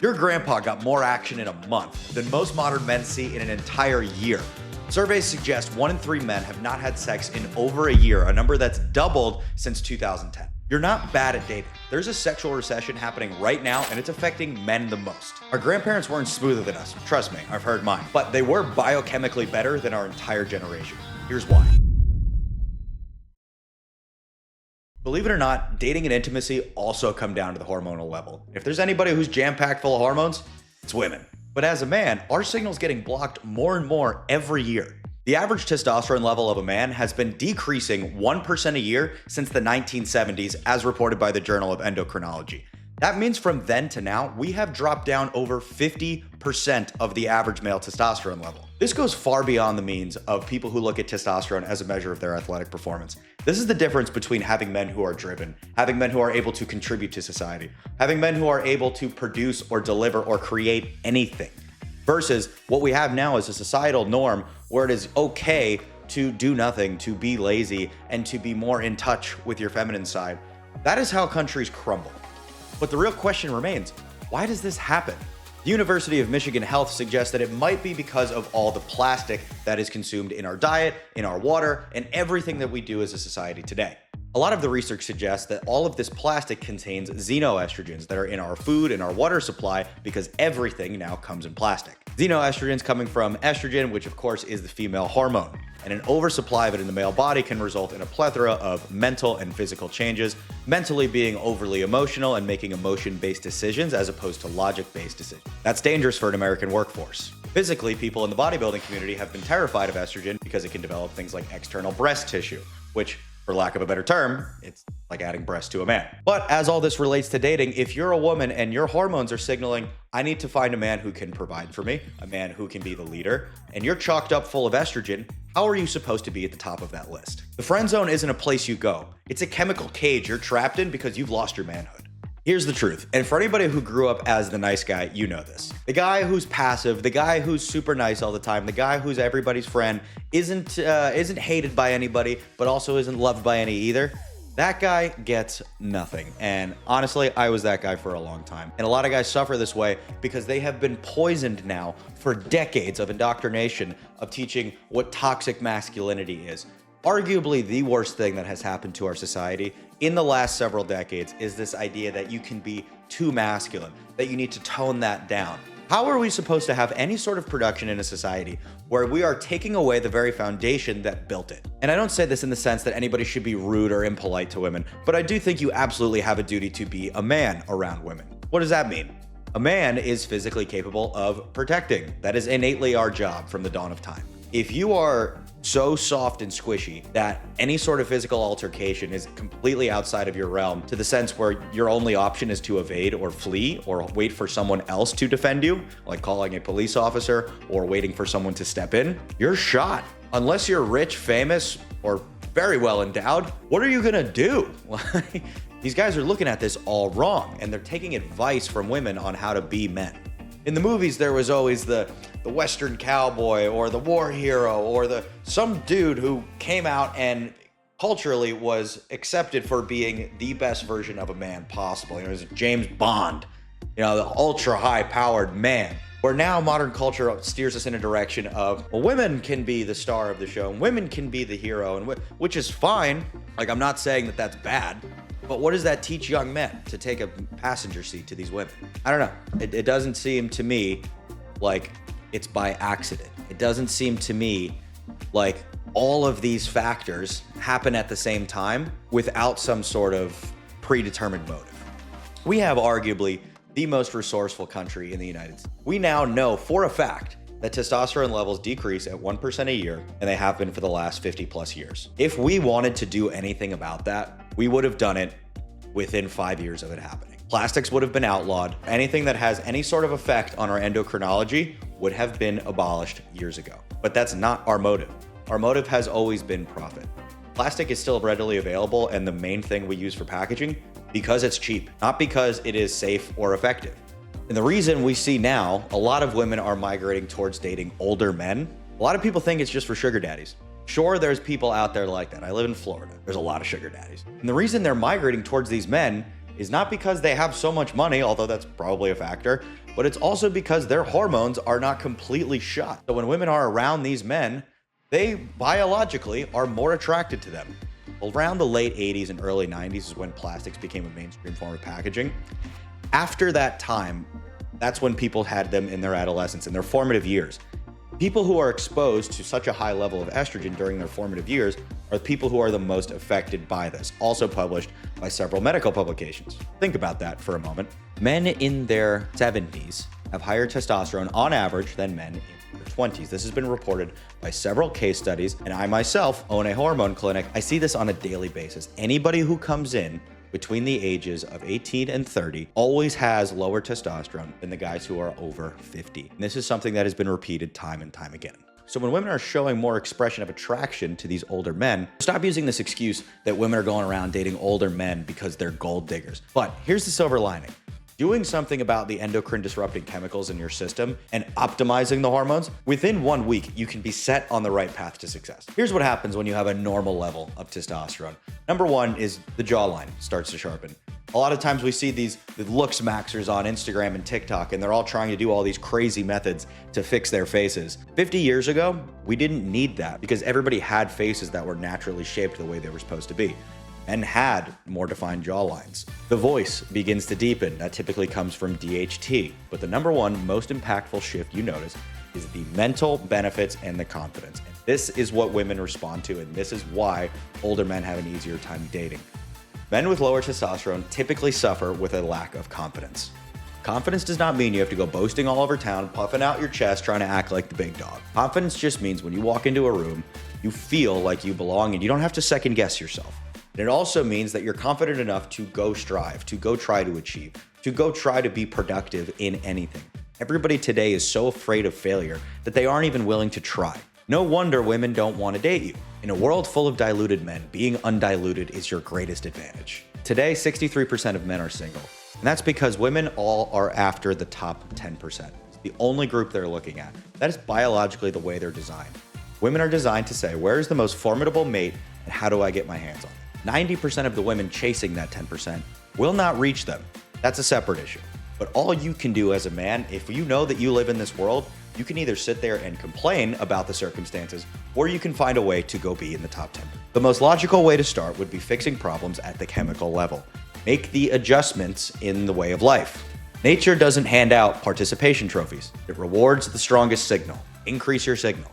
Your grandpa got more action in a month than most modern men see in an entire year. Surveys suggest 1 in 3 men have not had sex in over a year, a number that's doubled since 2010. You're not bad at dating. There's a sexual recession happening right now, and it's affecting men the most. Our grandparents weren't smoother than us. Trust me, I've heard mine. But they were biochemically better than our entire generation. Here's why. Believe it or not, dating and intimacy also come down to the hormonal level. If there's anybody who's jam-packed full of hormones, it's women. But as a man, our signal's getting blocked more and more every year. The average testosterone level of a man has been decreasing 1% a year since the 1970s, as reported by the Journal of Endocrinology. That means from then to now, we have dropped down over 50% of the average male testosterone level. This goes far beyond the means of people who look at testosterone as a measure of their athletic performance. This is the difference between having men who are driven, having men who are able to contribute to society, having men who are able to produce or deliver or create anything, versus what we have now is a societal norm where it is okay to do nothing, to be lazy, and to be more in touch with your feminine side. That is how countries crumble. But the real question remains, why does this happen? The University of Michigan Health suggests that it might be because of all the plastic that is consumed in our diet, in our water, and everything that we do as a society today. A lot of the research suggests that all of this plastic contains xenoestrogens that are in our food and our water supply because everything now comes in plastic. Xenoestrogens coming from estrogen, which of course is the female hormone. And an oversupply of it in the male body can result in a plethora of mental and physical changes, mentally being overly emotional and making emotion-based decisions as opposed to logic-based decisions. That's dangerous for an American workforce. Physically, people in the bodybuilding community have been terrified of estrogen because it can develop things like external breast tissue, which, for lack of a better term, it's like adding breast to a man. But as all this relates to dating, if you're a woman and your hormones are signaling, I need to find a man who can provide for me, a man who can be the leader, and you're chalked up full of estrogen, how are you supposed to be at the top of that list? The friend zone isn't a place you go. It's a chemical cage you're trapped in because you've lost your manhood. Here's the truth, and for anybody who grew up as the nice guy, you know this. The guy who's passive, the guy who's super nice all the time, the guy who's everybody's friend, isn't hated by anybody, but also isn't loved by any either. That guy gets nothing. And honestly, I was that guy for a long time. And a lot of guys suffer this way because they have been poisoned now for decades of indoctrination of teaching what toxic masculinity is. Arguably the worst thing that has happened to our society in the last several decades is this idea that you can be too masculine, that you need to tone that down. How are we supposed to have any sort of production in a society where we are taking away the very foundation that built it? And I don't say this in the sense that anybody should be rude or impolite to women, but I do think you absolutely have a duty to be a man around women. What does that mean? A man is physically capable of protecting. That is innately our job from the dawn of time. If you are so soft and squishy that any sort of physical altercation is completely outside of your realm, to the sense where your only option is to evade or flee or wait for someone else to defend you, like calling a police officer or waiting for someone to step in, you're shot. Unless you're rich, famous, or very well endowed, what are you gonna do? These guys are looking at this all wrong, and they're taking advice from women on how to be men. In the movies, there was always the Western cowboy or the war hero or some dude who came out and culturally was accepted for being the best version of a man possible. It was James Bond, the ultra high-powered man. Where now modern culture steers us in a direction of, well, women can be the star of the show, and women can be the hero, and which is fine. Like, I'm not saying that that's bad. But what does that teach young men to take a passenger seat to these women? I don't know. It doesn't seem to me like it's by accident. It doesn't seem to me like all of these factors happen at the same time without some sort of predetermined motive. We have arguably the most resourceful country in the United States. We now know for a fact that testosterone levels decrease at 1% a year, and they have been for the last 50 plus years. If we wanted to do anything about that, we would have done it within 5 years of it happening. Plastics would have been outlawed. Anything that has any sort of effect on our endocrinology would have been abolished years ago. But that's not our motive. Our motive has always been profit. Plastic is still readily available and the main thing we use for packaging because it's cheap, not because it is safe or effective. And the reason we see now a lot of women are migrating towards dating older men, a lot of people think it's just for sugar daddies. Sure, there's people out there like that. I live in Florida. There's a lot of sugar daddies. And the reason they're migrating towards these men is not because they have so much money, although that's probably a factor, but it's also because their hormones are not completely shot. So when women are around these men, they biologically are more attracted to them. Around the late 80s and early 90s is when plastics became a mainstream form of packaging. After that time, that's when people had them in their adolescence, in their formative years. People who are exposed to such a high level of estrogen during their formative years are the people who are the most affected by this, also published by several medical publications. Think about that for a moment. Men in their 70s have higher testosterone on average than men in their 20s. This has been reported by several case studies, and I myself own a hormone clinic. I see this on a daily basis. Anybody who comes in between the ages of 18 and 30 always has lower testosterone than the guys who are over 50. And this is something that has been repeated time and time again. So when women are showing more expression of attraction to these older men, stop using this excuse that women are going around dating older men because they're gold diggers. But here's the silver lining. Doing something about the endocrine disrupting chemicals in your system and optimizing the hormones, within 1 week, you can be set on the right path to success. Here's what happens when you have a normal level of testosterone. Number one is the jawline starts to sharpen. A lot of times we see the looks maxers on Instagram and TikTok, and they're all trying to do all these crazy methods to fix their faces. 50 years ago, we didn't need that because everybody had faces that were naturally shaped the way they were supposed to be and had more defined jawlines. The voice begins to deepen. That typically comes from DHT. But the number one most impactful shift you notice is the mental benefits and the confidence. And this is what women respond to, and this is why older men have an easier time dating. Men with lower testosterone typically suffer with a lack of confidence. Confidence does not mean you have to go boasting all over town, puffing out your chest, trying to act like the big dog. Confidence just means when you walk into a room, you feel like you belong and you don't have to second guess yourself. And it also means that you're confident enough to go strive, to go try to achieve, to go try to be productive in anything. Everybody today is so afraid of failure that they aren't even willing to try. No wonder women don't want to date you. In a world full of diluted men, being undiluted is your greatest advantage. Today, 63% of men are single. And that's because women all are after the top 10%. It's the only group they're looking at. That is biologically the way they're designed. Women are designed to say, where's the most formidable mate and how do I get my hands on them? 90% of the women chasing that 10% will not reach them. That's a separate issue. But all you can do as a man, if you know that you live in this world, you can either sit there and complain about the circumstances, or you can find a way to go be in the top 10. The most logical way to start would be fixing problems at the chemical level. Make the adjustments in the way of life. Nature doesn't hand out participation trophies. It rewards the strongest signal. Increase your signal.